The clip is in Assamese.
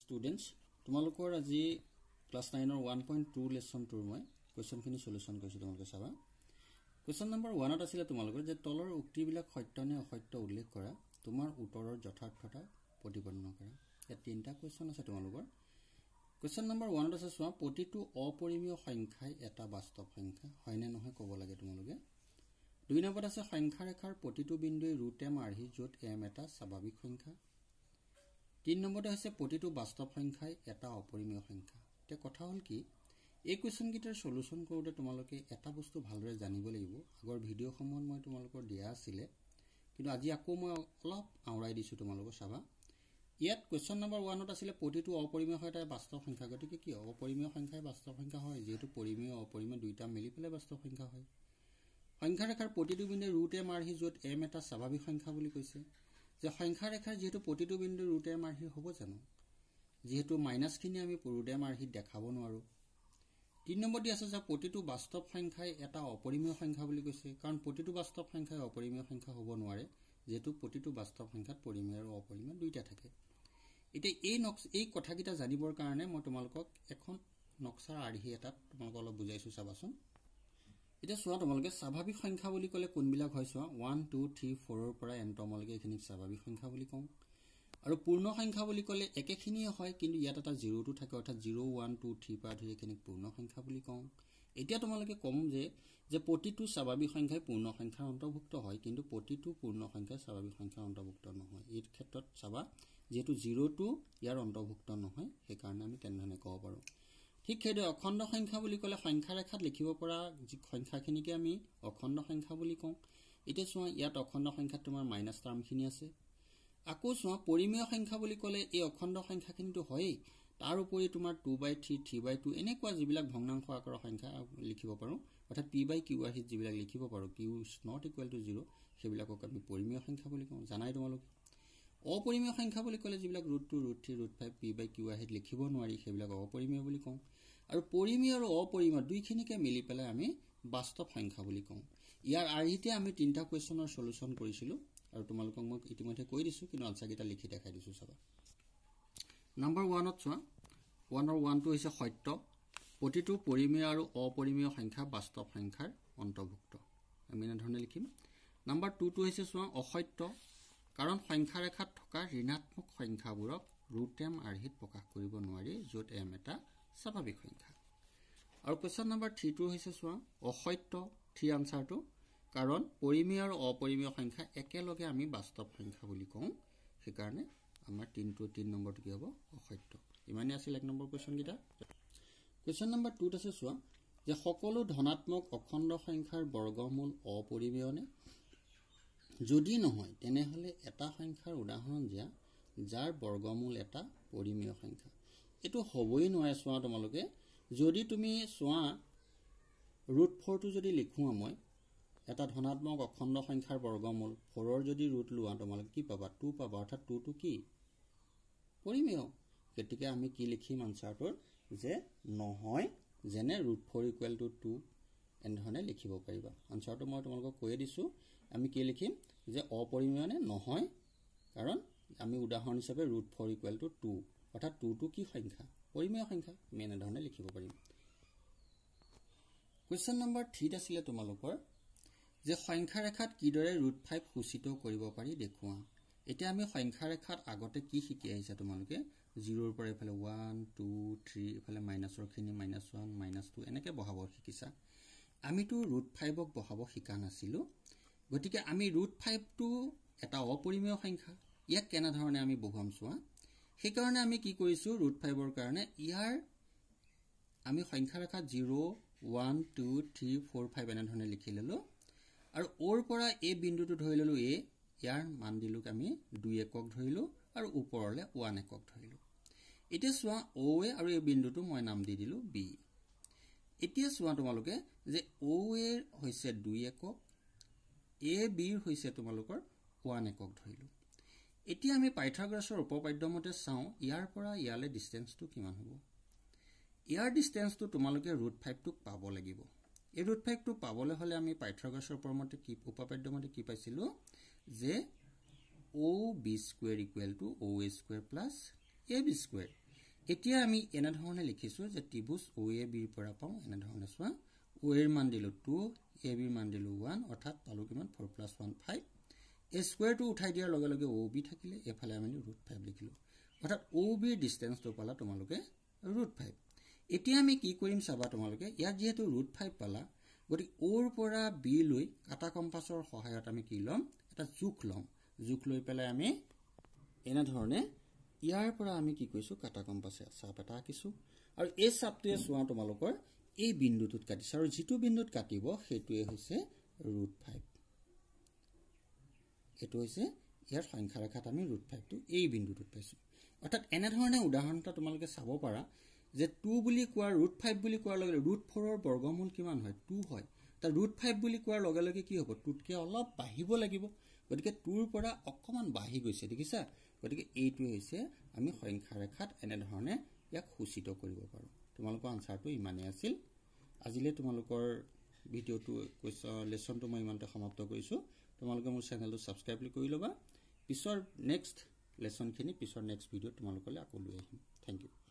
Students, তোমালোকৰ আজি class 9 or 1.2 lesson tour মই question খিনি solution কৰিছো তোমালোকে চাবা question number 1 ত আছিল তোমালোকৰ যে তলৰ উক্তিবিলাক সত্য নে অসত্য উল্লেখ কৰা তোমাৰ উত্তৰৰ যথাৰ্থতা প্ৰতিপন্ন কৰা এই তিনটা question আছে তোমালোকৰ question number 1 ত আছে চোৱা প্ৰতিটো অপৰিমেয় সংখ্যাই এটা বাস্তৱ সংখ্যা হয় নে নহয় ক'ব লাগে তোমালোকে দুই নম্বৰত আছে সংখ্যা ৰেখাৰ প্ৰতিটো বিন্দুৱে √m আৰহি য'ত m এটা স্বাভাৱিক সংখ্যা 3 নম্বৰতে আছে প্ৰতিটো বাস্তৱ সংখ্যাই এটা অপৰিমেয় সংখ্যা তে কথা হল কি এই কোৱেশ্চন গিটাৰ সলিউশন কৰোতে তোমালোকে এটা বস্তু ভালদৰে জানিব লাগিব আগৰ ভিডিও সমূহত মই তোমালোকৰ দিয়া আছিল কিন্তু আজি আকৌ মই অলপ আউৰাই দিছো তোমালোকক চাবা ইয়াত কোৱেশ্চন নম্বৰ 1 ত আছিল প্ৰতিটো অপৰিমেয় হয় এটা বাস্তৱ সংখ্যা গতিকে কি অপৰিমেয় সংখ্যাই বাস্তৱ সংখ্যা হয় যেহেতু পৰিমেয় অপৰিমেয় দুইটা মিলি পেলে বাস্তৱ সংখ্যা হয় সংখ্যা ৰেখাৰ প্ৰতিটো বিন্দুৱে √m আৰহি য'ত m এটা স্বাভাৱিক সংখ্যা বুলি কৈছে যে সংখ্যা ৰেখাৰ যেহেতু প্ৰতিটো বিন্দু √m আৰহি হ'ব জানো যেহেতু মাইনাস খিনি আমি √m আৰহি দেখাব নোৱাৰো 3 নম্বৰ দি আছে যে প্ৰতিটো বাস্তৱ সংখ্যাই এটা অপৰিমেয় সংখ্যা বুলি কৈছে কাৰণ প্ৰতিটো বাস্তৱ সংখ্যাই অপৰিমেয় সংখ্যা হ'ব নোৱাৰে যেহেতু প্ৰতিটো বাস্তৱ সংখ্যাত পৰিমেয় আৰু অপৰিমেয় দুইটা থাকে এতিয়া এই কথাকিটা জানিবৰ কাৰণে মই তোমালোকক এখন নক্সাৰ আৰহি এটা তোমালোকক অলপ বুজাইছো চাবাচোন এটা সোয়া তোমালোকে স্বাভাৱিক সংখ্যা বুলি কলে কোনবিলাক হয় সোয়া 1 2 3 4 ৰ পৰা n তোমালোকে এখিনি স্বাভাৱিক সংখ্যা বুলি কওঁ আৰু পূৰ্ণ সংখ্যা বুলি কলে একেখিনিয়ে হয় কিন্তু ইয়াত এটা 0 টো থাকে অৰ্থাৎ 0 1 2 3 পৰা ধৰি এখিনি পূৰ্ণ সংখ্যা বুলি কওঁ এতিয়া তোমালোকে কম যে প্ৰতিটো স্বাভাৱিক সংখ্যাই পূৰ্ণ সংখ্যাৰ অন্তৰ্ভুক্ত হয় কিন্তু প্ৰতিটো পূৰ্ণ সংখ্যা স্বাভাৱিক সংখ্যাৰ অন্তৰ্ভুক্ত নহয় এই ক্ষেত্ৰত চাবা যেহেতু 0 টো ইয়াৰ অন্তৰ্ভুক্ত নহয় সেই কাৰণে আমি তেনেধৰণে ক'ব পাৰো ঠিক হেদে অখণ্ড সংখ্যা বুলি কলে সংখ্যা ৰেখাত লিখিব পৰা যি সংখ্যাখিনিকে আমি অখণ্ড সংখ্যা বুলি কওঁ এতিয়া চোৱা ইয়াত অখণ্ড সংখ্যাত তোমাৰ মাইনাস টাৰ্মখিনি আছে আকৌ চোৱা পৰিমেয় সংখ্যা বুলি কলে এই অখণ্ড সংখ্যাখিনিটো হয় তাৰ উপৰি তোমাৰ 2/3 3/2 এনেকুৱা যিবিলাক ভগ্নাংশ আকাৰৰ সংখ্যা লিখিব পাৰো অৰ্থাৎ p/q আৰহিত যিবিলাক লিখিব পাৰো q is not equal to 0 সেইবিলাকক আমি পৰিমেয় সংখ্যা বুলি কওঁ জানাই তোমালোকে অপৰিমেয় সংখ্যা বুলি কলে যিবিলাক √2 √3 √5 p/q আৰহিত লিখিব নোৱাৰি সেইবিলাক অপৰিমেয় বুলি কওঁ আৰু পৰিমেয় আৰু অপৰিমেয় দুইখিনিকে মিলি পেলাই আমি বাস্তৱ সংখ্যা বুলি কওঁ ইয়াৰ আৰহিতে আমি তিনটা কোৱেশ্চনৰ সলিউশন কৰিছিলো আৰু তোমালোকক মই ইতিমধ্যে কৈ দিছো কিন্তু আনসাৰ গিটা লিখি দেখাই দিছো চাবা নম্বৰ 1 ত চোৱা 1 আৰু 1 টো হৈছে সত্য প্ৰতিটো পৰিমেয় আৰু অপৰিমেয় সংখ্যা বাস্তৱ সংখ্যাৰ অন্তৰ্ভুক্ত আমি এনে ধৰণে লিখিম নম্বৰ 2 টো হৈছে চোৱা অসত্য কাৰণ সংখ্যা ৰেখাত থকা ঋণাত্মক সংখ্যাবোৰক √m আৰহিত প্ৰকাশ কৰিব নোৱাৰি য'ত m এটা স্বাভাৱিক সংখ্যা আৰু কোৱেশ্চন নম্বৰ 3 টো হৈছে চোৱা অসত্য 3 আনসাৰটো কাৰণ পৰিমেয় আৰু অপৰিমেয় সংখ্যা একেলগে আমি বাস্তৱ সংখ্যা বুলি কওঁ সেই কাৰণে আমাৰ 3 নম্বৰটো কি হ'ব অসত্য ইমানে আছিল এক নম্বৰ কোৱেশ্চন গিটা কোৱেশ্চন নম্বৰ 2 ত আছে চোৱা যে সকলো ধনাত্মক অখণ্ড সংখ্যাৰ বৰ্গমূল অপৰিমেয় নে যদি নহয় তেনেহলে এটা সংখ্যাৰ উদাহৰণ দিয়া যাৰ বৰ্গমূল এটা পৰিমেয় সংখ্যা এটো হবই নোৱাৰে চোৱা তোমালোকে যদি তুমি চোৱা √4 টো যদি লিখো মই এটা ধনাত্মক অখণ্ড সংখ্যাৰ বৰ্গমূল 4 ৰ যদি ৰুট লোৱা তোমালোকে কি পাবা 2 পাবা অৰ্থাৎ 2 টো কি পৰিমেয় গতিকে আমি কি লিখিম আনসাৰটোৰ যে নহয় যেনে √4 = 2 এনেধৰণে লিখিব পাৰিবা আনসাৰটো মই তোমালোকক কৈ দিছো আমি কি লিখিম যে অপৰিমেয় নে নহয় কাৰণ আমি উদাহৰণ হিচাপে √4 = 2 অৰ্থাৎ 2 টো কি সংখ্যা পৰিমেয় সংখ্যা আমি এনেধৰণে লিখিব পাৰিম কোৱেশ্চন নম্বৰ 3 আছিল তোমালোকৰ যে সংখ্যা ৰেখাত কিদৰে √5 সূচিত কৰিব পাৰি দেখুৱা এতিয়া আমি সংখ্যা ৰেখাত আগতে কি শিকি আহিছা তোমালোকে 0 ৰ পৰা এফালে 1 2 3 এফালে মাইনাসৰ খিনি -1 -2 এনেকৈ বহাব শিকিছা আমিটো √5ক বহাব শিকা নাছিলো গতিকে আমি √5 টো এটা অপৰিমেয় সংখ্যা ইয়াক কেনে ধৰণে আমি বহুৱাম চোৱা সেই কাৰণে আমি কি কৰিছো √5 ৰ কাৰণে ইয়াৰ আমি সংখ্যা ৰেখা 0 1 2 3 4 5 এনে ধৰণে লিখি ললো আৰু ওৰ পৰা এই বিন্দুটো ধৰি ললো a ইয়াৰ মান দিলুক আমি 2 একক ধৰিলো আৰু ওপৰলে 1 একক ধৰিলো এতিয়া চোৱা OA আৰু এই বিন্দুটো মই নাম দি দিলো B এতিয়া চোৱা তোমালোকে যে OA হৈছে 2 একক AB হৈছে তোমালোকৰ 1 একক ধৰিলো এতিয়া আমি পাইথাগোৰাছৰ উপপাদ্য মতে চাও ইয়াৰ পৰা ইয়ালে ডিসটেন্সটো কিমান হ'ব ইয়াৰ ডিসটেন্সটো তোমালোকে √5 টোক পাব লাগিব এই √5 টো পাবলৈ হলে আমি পাইথাগোৰাছৰ উপপাদ্য মতে কি পাইছিলো যে OB² = OA² + AB² এতিয়া আমি এনেধৰণে লিখিছো যে ত্ৰিভুজ OAB ৰ পৰা পাওঁ এনেধৰণে চোৱা O এৰ মান দিলো 2 AB ৰ মান দিলো 1 অৰ্থাৎ পালো কিমান 4 + 1 5 এ স্কয়াৰটো উঠাই দিয়াৰ লগে লগে OB থাকিলে এফালে আমি √5 লিখিলো অৰ্থাৎ OB ৰ ডিসটেন্সটো পালা তোমালোকে √5 এতিয়া আমি কি কৰিম চাবা তোমালোকে ইয়াত যেহেতু √5 পালা গতি O ৰ পৰা B লৈ কাটা কম্পাসৰ সহায়ত আমি কি লম এটা জোখ লৈ পেলাই আমি এনা ধৰণে ইয়াৰ পৰা আমি কি কৈছো কাটা কম্পাসে চাপ এটা আঁকিছো আৰু এই চাপটোৱে চোৱা তোমালোকৰ এই বিন্দুটোত কাটিছে আৰু যেটো বিন্দুত কাটিব হেতুৱে হৈছে √5 এটো হৈছে ইয়াৰ সংখ্যা ৰেখাত আমি √5 টো এই বিন্দুটোত পাইছো অৰ্থাৎ এনে ধৰণে উদাহৰণটা তোমালোকে চাব পাৰা যে 2 বুলি কোৱা √5 বুলি কোৱাৰ লগে √4 ৰ বৰ্গমূল কিমান হয় 2 হয় তা √5 বুলি কোৱাৰ লগে লগে কি হ'ব 2 তকে অলপ বাঢ়িব লাগিব গতিকে 2 ৰ পৰা অকমান বাঢ়ি গৈছে দেখিছা গতিকে এইটো হৈছে আমি সংখ্যা ৰেখাত এনে ধৰণে ইয়াক সূচিত কৰিব পাৰো তোমালোকৰ আনসাৰটো ইমানে আছিল আজিলে তোমালোকৰ ভিডিওটো লেসনটো মই ইমানতে সমাপ্ত কৰিছো তোমালোকে মোৰ চেনেলটো সাবস্ক্ৰাইব কৰি লবা পিছৰ নেক্সট লেসনখিনি পিছৰ নেক্সট ভিডিও তোমালোকলৈ আকৌ লৈ আহিম থ্যাংক ইউ